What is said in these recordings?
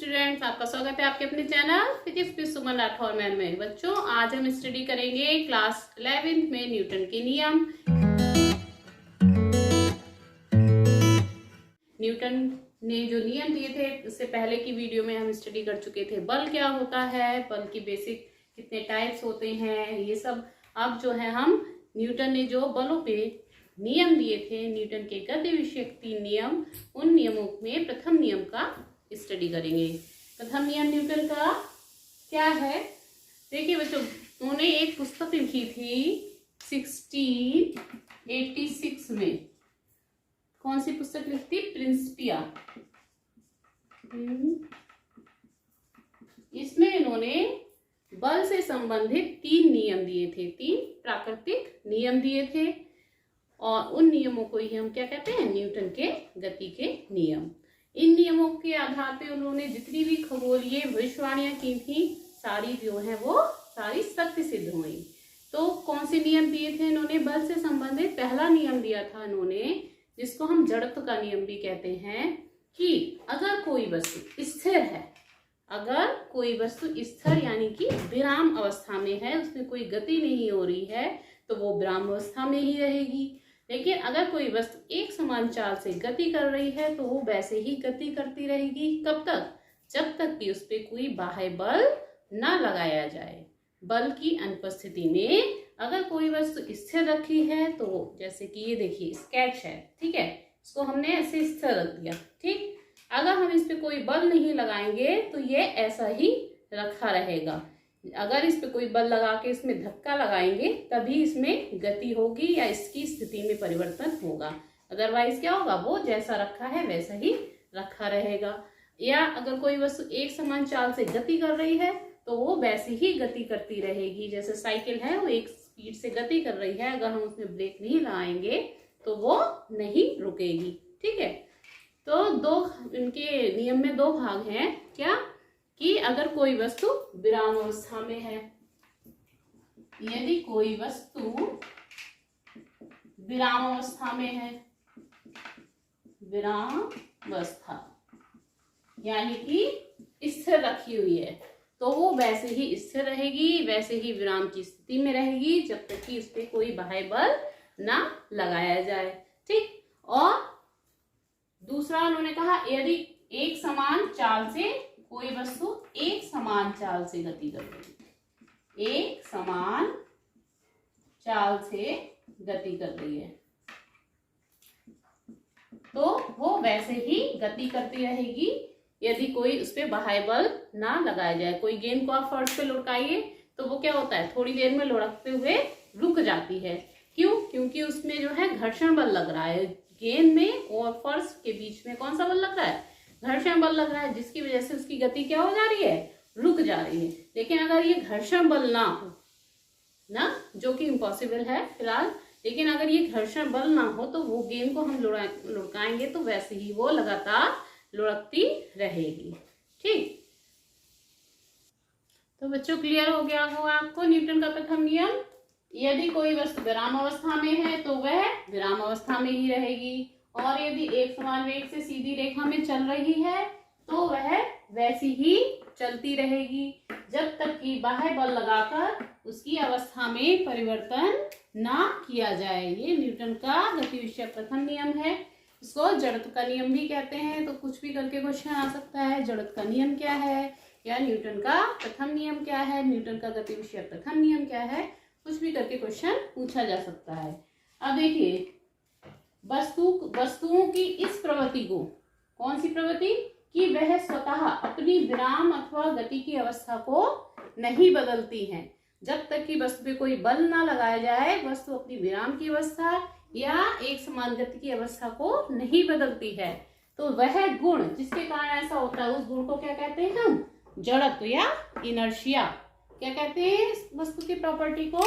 Students, आपका स्वागत है आपके अपने channel physics with Suman Rathore ma'am में। बच्चों, आज हम स्टडी करेंगे क्लास 11th में न्यूटन के नियम। न्यूटन ने जो नियम दिए थे उससे पहले की वीडियो में हम स्टडी कर चुके थे। बल क्या होता है, बल की बेसिक कितने टाइप्स होते हैं, ये सब अब जो है हम न्यूटन ने जो बलों पे नियम दिए थे, न्यूटन के गति विषयक 3 नियम, उन नियमों में प्रथम नियम का स्टडी करेंगे। प्रथम नियम न्यूटन का क्या है? देखिए बच्चों, उन्होंने एक पुस्तक लिखी थी 1686 में। कौन सी पुस्तक लिखी थी? प्रिंसिपिया। इसमें इन्होंने बल से संबंधित 3 नियम दिए थे, 3 प्राकृतिक नियम दिए थे, और उन नियमों को ही हम क्या कहते हैं? न्यूटन के गति के नियम। इन नियमों के आधार पे उन्होंने जितनी भी खगोलीय भविष्यवाणियां की थी, सारी जो है वो सारी सत्य सिद्ध हुई। तो कौन से नियम दिए थे इन्होंने? बल से संबंधित पहला नियम दिया था इन्होंने, जिसको हम जड़त्व का नियम भी कहते हैं, कि अगर कोई वस्तु स्थिर है, अगर कोई वस्तु स्थिर यानी कि विराम अवस्था में है, उसमें कोई गति नहीं हो रही है, तो वो विराम अवस्था में ही रहेगी। लेकिन अगर कोई वस्तु एक समान चाल से गति कर रही है तो वो वैसे ही गति करती रहेगी। कब तक? जब तक कि उस पर कोई बाह्य बल ना लगाया जाए। बल की अनुपस्थिति में अगर कोई वस्तु स्थिर रखी है, तो जैसे कि ये देखिए स्केच है, ठीक है, इसको हमने ऐसे स्थिर रख दिया, ठीक। अगर हम इस पे कोई बल नहीं लगाएंगे तो ये ऐसा ही रखा रहेगा। अगर इस पे कोई बल लगा के इसमें धक्का लगाएंगे तभी इसमें गति होगी या इसकी स्थिति में परिवर्तन होगा। अदरवाइज क्या होगा? वो जैसा रखा है वैसा ही रखा रहेगा। या अगर कोई वस्तु एक समान चाल से गति कर रही है तो वो वैसे ही गति करती रहेगी। जैसे साइकिल है, वो एक स्पीड से गति कर रही है, अगर हम उसमें ब्रेक नहीं लगाएंगे तो वो नहीं रुकेगी, ठीक है। तो इनके नियम में 2 भाग हैं। क्या? कि अगर कोई वस्तु विराम अवस्था में है, यदि कोई वस्तु विराम अवस्था में है, विराम अवस्था यानी कि स्थिर रखी हुई है, तो वो वैसे ही स्थिर रहेगी, वैसे ही विराम की स्थिति में रहेगी जब तक कि उस पर कोई बाह्य बल ना लगाया जाए, ठीक। और दूसरा उन्होंने कहा, यदि एक समान चाल से कोई वस्तु एक समान चाल से गति कर रही है, एक समान चाल से गति कर रही है, तो वो वैसे ही गति करती रहेगी यदि कोई उस पर बाह्य बल ना लगाया जाए। कोई गेंद को आप फर्श पे लुढ़काइए तो वो क्या होता है? थोड़ी देर में लुढ़कते हुए रुक जाती है। क्यों? क्योंकि उसमें जो है घर्षण बल लग रहा है। गेंद में और फर्श के बीच में कौन सा बल लग रहा है? घर्षण बल लग रहा है, जिसकी वजह से उसकी गति क्या हो जा रही है? रुक जा रही है। लेकिन अगर ये घर्षण बल ना हो ना, जो कि इम्पॉसिबल है फिलहाल, लेकिन अगर ये घर्षण बल ना हो तो वो गेंद को हम लुढ़काएंगे तो वैसे ही वो लगातार लुढ़कती रहेगी, ठीक। तो बच्चों, क्लियर हो गया होगा आपको न्यूटन का प्रथम नियम। यदि कोई वस्तु विराम अवस्था में है तो वह विराम अवस्था में ही रहेगी, और यदि एक समान वेग से सीधी रेखा में चल रही है तो वह वैसी ही चलती रहेगी जब तक कि बाह्य बल लगाकर उसकी अवस्था में परिवर्तन ना किया जाए। ये न्यूटन का गति विषयक प्रथम नियम है। इसको जड़त्व का नियम भी कहते हैं। तो कुछ भी करके क्वेश्चन आ सकता है, जड़त्व का नियम क्या है, या न्यूटन का प्रथम नियम क्या है, न्यूटन का गति विषयक प्रथम नियम क्या है, कुछ भी करके क्वेश्चन पूछा जा सकता है। अब देखिए, वस्तुओं की इस प्रवृत्ति को, कौन सी प्रवृत्ति? कि वह स्वतः अपनी विराम अथवा गति की अवस्था को नहीं बदलती हैं। जब तक कि वस्तु पे कोई बल ना लगाया जाए, वस्तु अपनी विराम की अवस्था या एक समान गति की अवस्था को नहीं बदलती है। तो वह गुण जिसके कारण ऐसा होता है, उस गुण को क्या कहते हैं हम? जड़त्व या इनर्शिया। क्या कहते हैं वस्तु की प्रॉपर्टी को?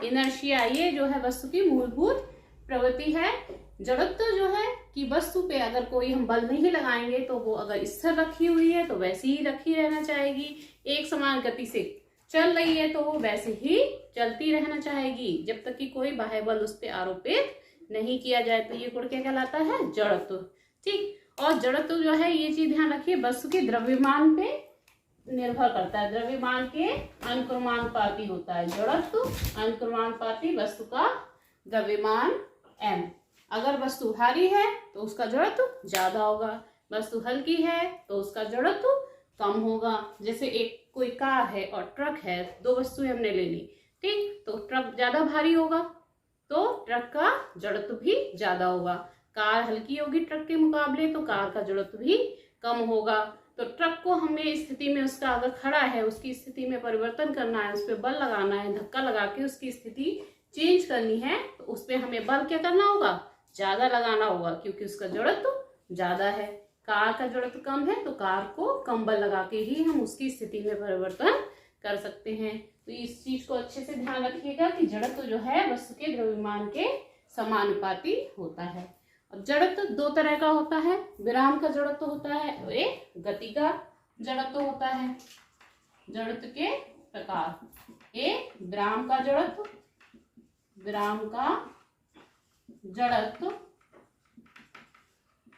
इनर्शिया। ये जो है वस्तु की मूलभूत प्रवृत्ति है। जड़त्व जो है कि वस्तु पे अगर कोई हम बल नहीं लगाएंगे तो वो अगर स्थिर रखी हुई है तो वैसे ही रखी रहना चाहेगी। एक समान गति से चल रही है तो वो वैसे ही चलती रहना चाहेगी जब तक कि कोई बाह्य बल उस पर आरोपित नहीं किया जाए। तो ये गुण क्या कहलाता है? जड़त्व, ठीक। और जड़त्व जो है, ये चीज ध्यान रखिए, वस्तु के द्रव्यमान पे निर्भर करता है, द्रव्यमान के अनुक्रमानुपाती होता है। जड़त्व अनुक्रमानुपाती वस्तु का द्रव्यमान m। अगर वस्तु भारी है तो उसका जड़त्व ज्यादा होगा, वस्तु हल्की है तो उसका जड़त्व कम होगा। जैसे एक कोई कार है और ट्रक है, दो वस्तुएं हमने ले ली, ठीक, तो ट्रक ज्यादा भारी होगा तो ट्रक का जड़त्व भी ज्यादा होगा। कार हल्की होगी ट्रक के मुकाबले तो कार का जड़त्व भी कम होगा। तो ट्रक को हमें स्थिति में, उसका अगर खड़ा है उसकी स्थिति में परिवर्तन करना है, उस पर बल लगाना है, धक्का लगा के उसकी स्थिति चेंज करनी है, तो उस पर हमें बल क्या करना होगा, ज्यादा लगाना होगा, क्योंकि उसका जड़त्व ज्यादा है। कार का जड़त्व कम है तो कार को कम बल लगा के ही हम उसकी स्थिति में परिवर्तन कर सकते हैं। तो इस चीज को अच्छे से ध्यान रखिएगा कि जड़त्व जो है वस्तु के द्रव्यमान के समानुपाती होता है। अब जड़त्व दो तरह का होता है, विराम का जड़त्व होता है और एक गति का जड़त्व होता है। जड़त्व के प्रकार, एक विराम का जड़त्व, विराम का जड़त्व,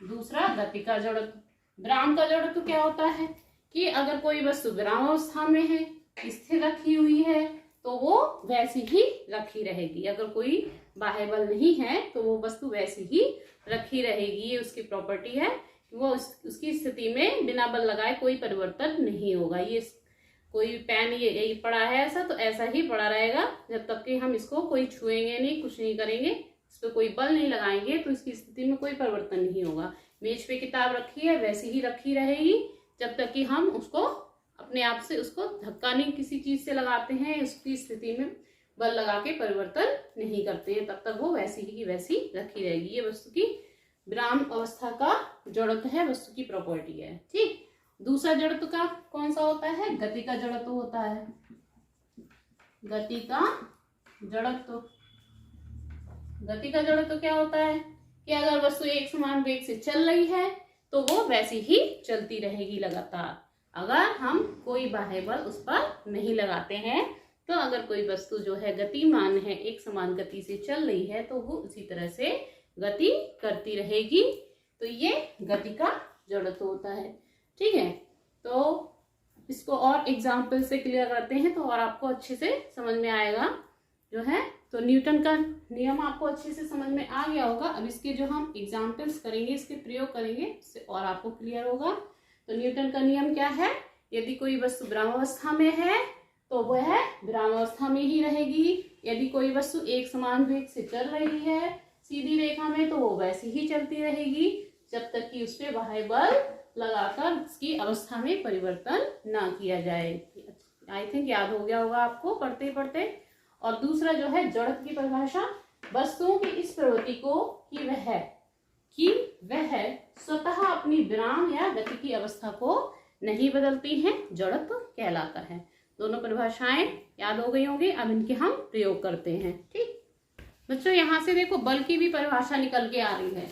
दूसरा गति का जड़त्व। विराम का जड़त्व क्या होता है कि अगर कोई वस्तु विराम अवस्था में है, स्थिर रखी हुई है, तो वो वैसी ही रखी रहेगी। अगर कोई बाह्य बल नहीं है तो वो वस्तु वैसी ही रखी रहेगी। ये उसकी प्रॉपर्टी है, वो उसकी स्थिति में बिना बल लगाए कोई परिवर्तन नहीं होगा। ये कोई पेन ये पड़ा है ऐसा, तो ऐसा ही पड़ा रहेगा जब तक कि हम इसको कोई छुएंगे नहीं, कुछ नहीं करेंगे, इस पर कोई बल नहीं लगाएंगे, तो इसकी स्थिति में कोई परिवर्तन नहीं होगा। मेज पे किताब रखी है वैसी ही रखी रहेगी जब तक कि हम उसको अपने आप से उसको धक्का नहीं किसी चीज से लगाते हैं, उसकी स्थिति में बल लगा के परिवर्तन नहीं करते हैं, तब तक वो वैसी ही की वैसी रखी रहेगी। ये वस्तु की विराम अवस्था का जड़त्व है, वस्तु की प्रॉपर्टी है, ठीक। दूसरा जड़त्व का कौन सा होता है, गति का जड़त्व होता है। गति का जड़त्व, गति का जड़त्व क्या होता है कि अगर वस्तु एक समान वेग से चल रही है तो वो वैसी ही चलती रहेगी लगातार, अगर हम कोई बाह्य बल उस पर नहीं लगाते हैं। तो अगर कोई वस्तु जो है गतिमान है, एक समान गति से चल रही है, तो वो उसी तरह से गति करती रहेगी। तो ये गति का जड़त्व होता है, ठीक है। तो इसको और एग्जाम्पल से क्लियर करते हैं तो और आपको अच्छे से समझ में आएगा जो है। तो न्यूटन का नियम आपको अच्छे से समझ में आ गया होगा। अब इसके जो हम एग्जाम्पल्स करेंगे, इसके प्रयोग करेंगे, इससे और आपको क्लियर होगा। तो न्यूटन का नियम क्या है, यदि कोई वस्तु विरामावस्था में है तो वह विरामावस्था में ही रहेगी। यदि कोई वस्तु एक समान वेग से चल रही है सीधी रेखा में, तो वो वैसी ही चलती रहेगी जब तक कि उस पर बाह्य बल लगाकर उसकी अवस्था में परिवर्तन ना किया जाए। आई थिंक याद हो गया होगा आपको पढ़ते पढ़ते। और दूसरा जो है जड़त्व की परिभाषा, वस्तुओं की इस प्रवृत्ति को कि वह स्वतः अपनी विराम या गति की अवस्था को नहीं बदलती हैं, जड़त्व कहलाता है। दोनों परिभाषाएं याद हो गई होंगी। अब इनके हम प्रयोग करते हैं, ठीक बच्चों। यहाँ से देखो बल की भी परिभाषा निकल के आ रही है।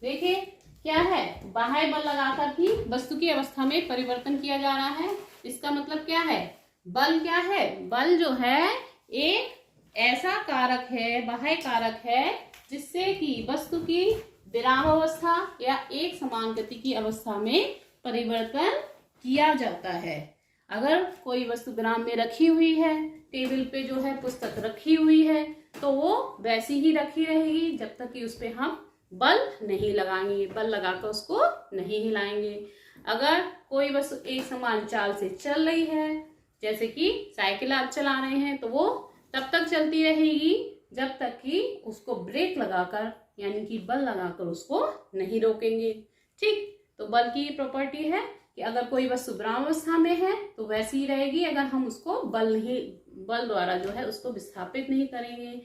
देखिए क्या है, बाह्य बल लगाकर ही वस्तु की अवस्था में परिवर्तन किया जा रहा है। इसका मतलब क्या है, बल क्या है, बल जो है एक ऐसा कारक है, बाह्य कारक है, जिससे कि वस्तु की विराम अवस्था या एक समान गति की अवस्था में परिवर्तन किया जाता है। अगर कोई वस्तु विराम में रखी हुई है, टेबल पे जो है पुस्तक रखी हुई है, तो वो वैसी ही रखी रहेगी जब तक कि उस पे हम बल नहीं लगाएंगे, बल लगाकर उसको नहीं हिलाएंगे। अगर कोई वस्तु एक समान चाल से चल रही है, जैसे कि साइकिल आप चला रहे हैं, तो वो तब तक चलती रहेगी जब तक कि उसको ब्रेक लगाकर यानी कि बल लगाकर उसको नहीं रोकेंगे, ठीक। तो बल की प्रॉपर्टी है कि अगर कोई वस्तु विरामावस्था में है तो वैसी ही रहेगी, अगर हम उसको बल द्वारा जो है उसको विस्थापित नहीं करेंगे।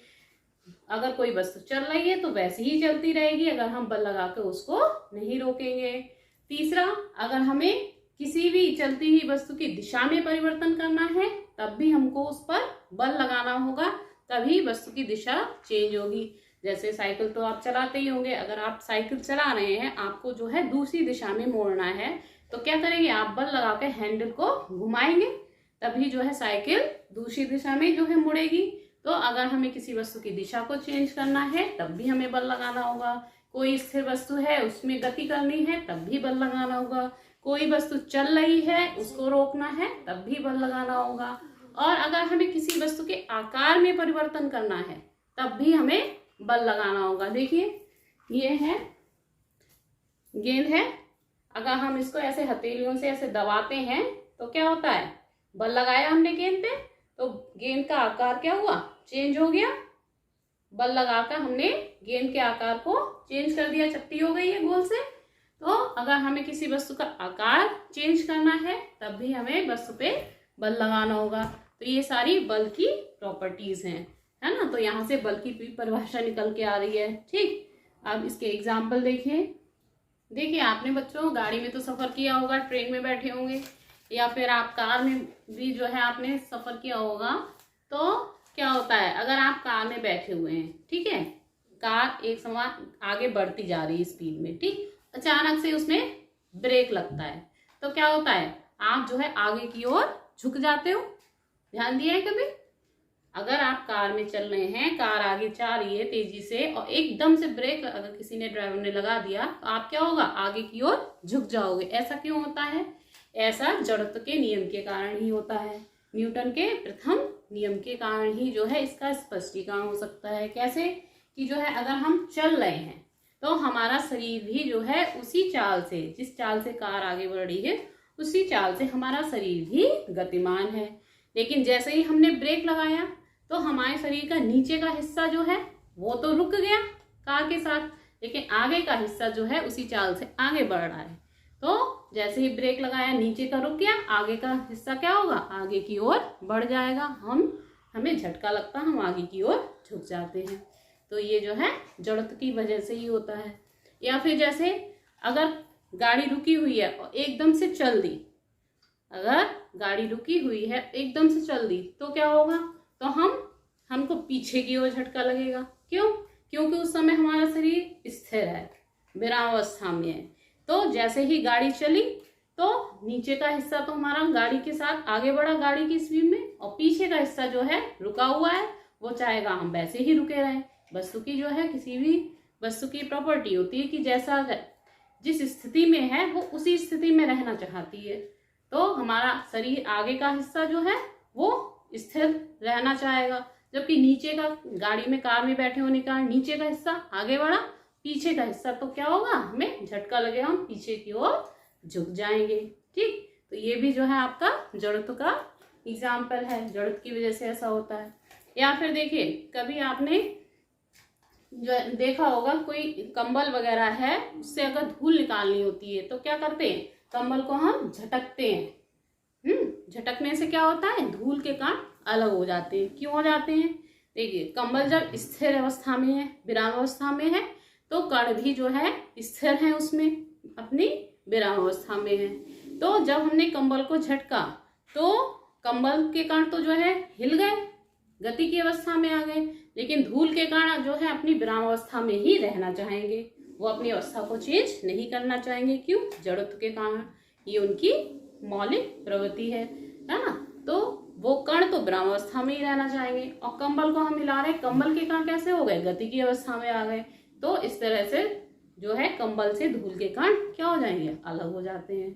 अगर कोई वस्तु चल रही है तो वैसी ही चलती रहेगी, अगर हम बल लगाकर उसको नहीं रोकेंगे। तीसरा, अगर हमें किसी भी चलती हुई वस्तु की दिशा में परिवर्तन करना है, तब भी हमको उस पर बल लगाना होगा, तभी वस्तु की दिशा चेंज होगी। जैसे साइकिल तो आप चलाते ही होंगे, अगर आप साइकिल चला रहे हैं, आपको जो है दूसरी दिशा में मोड़ना है, तो क्या करेंगे, आप बल लगा के हैंडल को घुमाएंगे, तभी जो है साइकिल दूसरी दिशा में जो है मुड़ेगी। तो अगर हमें किसी वस्तु की दिशा को चेंज करना है, तब भी हमें बल लगाना होगा, कोई स्थिर वस्तु है उसमें गति करनी है तब भी बल लगाना होगा, कोई वस्तु चल रही है उसको रोकना है तब भी बल लगाना होगा, और अगर हमें किसी वस्तु के आकार में परिवर्तन करना है तब भी हमें बल लगाना होगा। देखिए ये है गेंद है, अगर हम इसको ऐसे हथेलियों से ऐसे दबाते हैं तो क्या होता है, बल लगाया हमने गेंद पे तो गेंद का आकार क्या हुआ, चेंज हो गया। बल लगाकर हमने गेंद के आकार को चेंज कर दिया, चपटी हो गई है गोल से। तो अगर हमें किसी वस्तु का आकार चेंज करना है तब भी हमें वस्तु पे बल लगाना होगा। तो ये सारी बल की प्रॉपर्टीज हैं, है ना। तो यहाँ से बल की परिभाषा निकल के आ रही है। ठीक, अब इसके एग्जाम्पल देखिए आपने बच्चों गाड़ी में तो सफर किया होगा, ट्रेन में बैठे होंगे, या फिर आप कार में भी जो है आपने सफर किया होगा। तो क्या होता है, अगर आप कार में बैठे हुए हैं, ठीक है, कार एक समान आगे बढ़ती जा रही है स्पीड में, ठीक, अचानक से उसमें ब्रेक लगता है तो क्या होता है, आप जो है आगे की ओर झुक जाते हो। ध्यान दिया है कभी? अगर आप कार में चल रहे हैं, कार आगे जा रही है तेजी से और एकदम से ब्रेक अगर किसी ने, ड्राइवर ने लगा दिया तो आप क्या होगा, आगे की ओर झुक जाओगे। ऐसा क्यों होता है? ऐसा जड़त्व के नियम के कारण ही होता है। न्यूटन के प्रथम नियम के कारण ही जो है इसका स्पष्टीकरण हो सकता है। कैसे कि जो है अगर हम चल रहे हैं तो हमारा शरीर भी जो है उसी चाल से, जिस चाल से कार आगे बढ़ रही है उसी चाल से हमारा शरीर भी गतिमान है। लेकिन जैसे ही हमने ब्रेक लगाया तो हमारे शरीर का नीचे का हिस्सा जो है वो तो रुक गया कार के साथ, लेकिन आगे का हिस्सा जो है उसी चाल से आगे बढ़ रहा है। तो जैसे ही ब्रेक लगाया नीचे का रुक गया, आगे का हिस्सा क्या होगा, आगे की ओर बढ़ जाएगा। हमें झटका लगता, हम आगे की ओर झुक जाते हैं। तो ये जो है जड़त्व की वजह से ही होता है। या फिर जैसे अगर गाड़ी रुकी हुई है और एकदम से चल दी, अगर गाड़ी रुकी हुई है एकदम से चल दी तो क्या होगा, तो हमको पीछे की ओर झटका लगेगा। क्यों? क्योंकि उस समय हमारा शरीर स्थिर है, विरामावस्था में है। तो जैसे ही गाड़ी चली तो नीचे का हिस्सा तो हमारा गाड़ी के साथ आगे बढ़ा गाड़ी की स्पीड में, और पीछे का हिस्सा जो है रुका हुआ है, वो चाहेगा हम वैसे ही रुके रहें। वस्तु की जो है, किसी भी वस्तु की प्रॉपर्टी होती है कि जैसा जिस स्थिति में है वो उसी स्थिति में रहना चाहती है। तो हमारा शरीर आगे का हिस्सा जो है वो स्थिर रहना चाहेगा, जबकि नीचे का, गाड़ी में कार में बैठे होने का नीचे का हिस्सा आगे बढ़ा, पीछे का हिस्सा तो क्या होगा, हमें झटका लगेगा, हम पीछे की ओर झुक जाएंगे। ठीक, तो ये भी जो है आपका जड़त्व का एग्जाम्पल है, जड़त्व की वजह से ऐसा होता है। या फिर देखिए कभी आपने जो देखा होगा, कोई कंबल वगैरह है उससे अगर धूल निकालनी होती है तो क्या करते हैं, कंबल को हम झटकते हैं। झटकने से क्या होता है, धूल के कण अलग हो जाते हैं। क्यों हो जाते हैं? देखिए कंबल जब स्थिर अवस्था में है, विराम अवस्था में है, तो कण भी जो है स्थिर है, उसमें अपनी विराम अवस्था में है। तो जब हमने कंबल को झटका तो कंबल के कण तो जो है हिल गए, गति की अवस्था में आ गए, लेकिन धूल के कण जो है अपनी विराम अवस्था में ही रहना चाहेंगे, वो अपनी अवस्था को चेंज नहीं करना चाहेंगे। क्यों? जड़त्व के कारण, ये उनकी मौलिक प्रवृत्ति है ना। तो वो कण तो विराम अवस्था में ही रहना चाहेंगे, और कंबल को हम हिला रहे, कंबल के कण कैसे हो गए, गति की अवस्था में आ गए। तो इस तरह से जो है कंबल से धूल के कण क्या हो जाएंगे, अलग हो जाते हैं।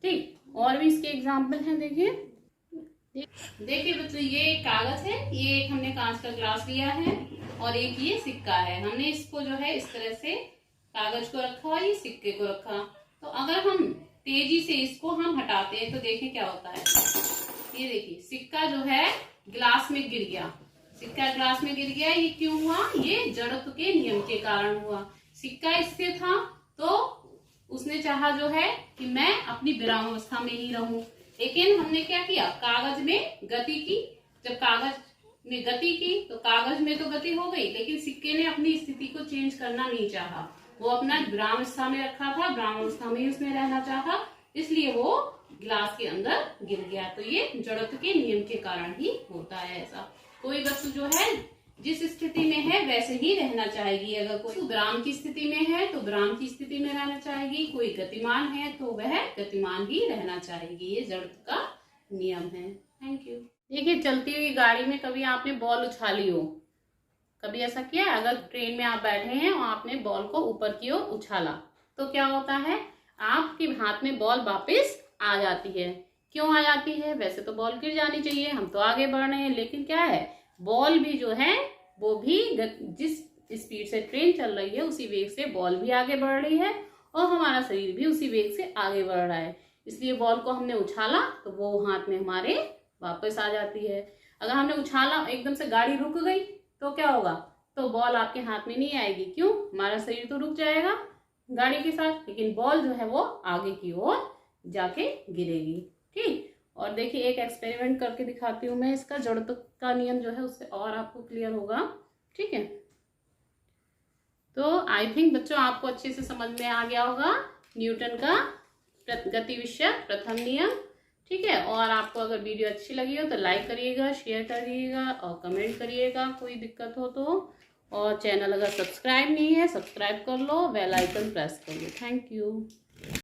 ठीक, और भी इसके एग्जाम्पल हैं। देखिए बच्चों, ये एक कागज है, ये एक हमने कांच का ग्लास लिया है, और एक ये सिक्का है। हमने इसको जो है इस तरह से कागज को रखा और ये सिक्के को रखा। तो अगर हम तेजी से इसको हम हटाते हैं तो देखें क्या होता है। ये देखिए सिक्का जो है ग्लास में गिर गया, सिक्का ग्लास में गिर गया। ये क्यों हुआ? ये जड़त्व के नियम के कारण हुआ। सिक्का स्थिर था तो उसने चाहा जो है कि मैं अपनी विराम अवस्था में ही रहूं, लेकिन हमने क्या किया, कागज में गति की। जब कागज में गति की तो कागज में तो गति हो गई, लेकिन सिक्के ने अपनी स्थिति को चेंज करना नहीं चाहा, वो अपना विराम अवस्था में रखा था, विराम अवस्था में ही उसमें रहना चाहा, इसलिए वो ग्लास के अंदर गिर गया। तो ये जड़त्व के नियम के कारण ही होता है ऐसा। कोई वस्तु जो है जिस स्थिति में है वैसे ही रहना चाहेगी। अगर कोई विराम की स्थिति में है तो विराम की स्थिति में रहना चाहेगी, कोई गतिमान है तो वह गतिमान ही रहना चाहेगी। ये जड़त्व का नियम है। Thank you. देखिए चलती हुई गाड़ी में कभी आपने बॉल उछाली हो, कभी ऐसा किया है? अगर ट्रेन में आप बैठे हैं और आपने बॉल को ऊपर की ओर उछाला तो क्या होता है, आपके हाथ में बॉल वापस आ जाती है। क्यों आ जाती है? वैसे तो बॉल गिर जानी चाहिए, हम तो आगे बढ़ रहे हैं, लेकिन क्या है, बॉल भी जो है वो भी जिस स्पीड से ट्रेन चल रही है उसी वेग से बॉल भी आगे बढ़ रही है और हमारा शरीर भी उसी वेग से आगे बढ़ रहा है। इसलिए बॉल को हमने उछाला तो वो हाथ में हमारे वापस आ जाती है। अगर हमने उछाला, एकदम से गाड़ी रुक गई तो क्या होगा, तो बॉल आपके हाथ में नहीं आएगी। क्यों? हमारा शरीर तो रुक जाएगा गाड़ी के साथ, लेकिन बॉल जो है वो आगे की ओर जाके गिरेगी। ठीक, और देखिए एक एक्सपेरिमेंट करके दिखाती हूँ मैं, इसका जड़त्व का नियम जो है उससे और आपको क्लियर होगा। ठीक है, तो आई थिंक बच्चों आपको अच्छे से समझ में आ गया होगा न्यूटन का गति विषयक प्रथम नियम। ठीक है, और आपको अगर वीडियो अच्छी लगी हो तो लाइक करिएगा, शेयर करिएगा और कमेंट करिएगा कोई दिक्कत हो तो। और चैनल अगर सब्सक्राइब नहीं है, सब्सक्राइब कर लो, बेल आइकन प्रेस कर लो। Thank you.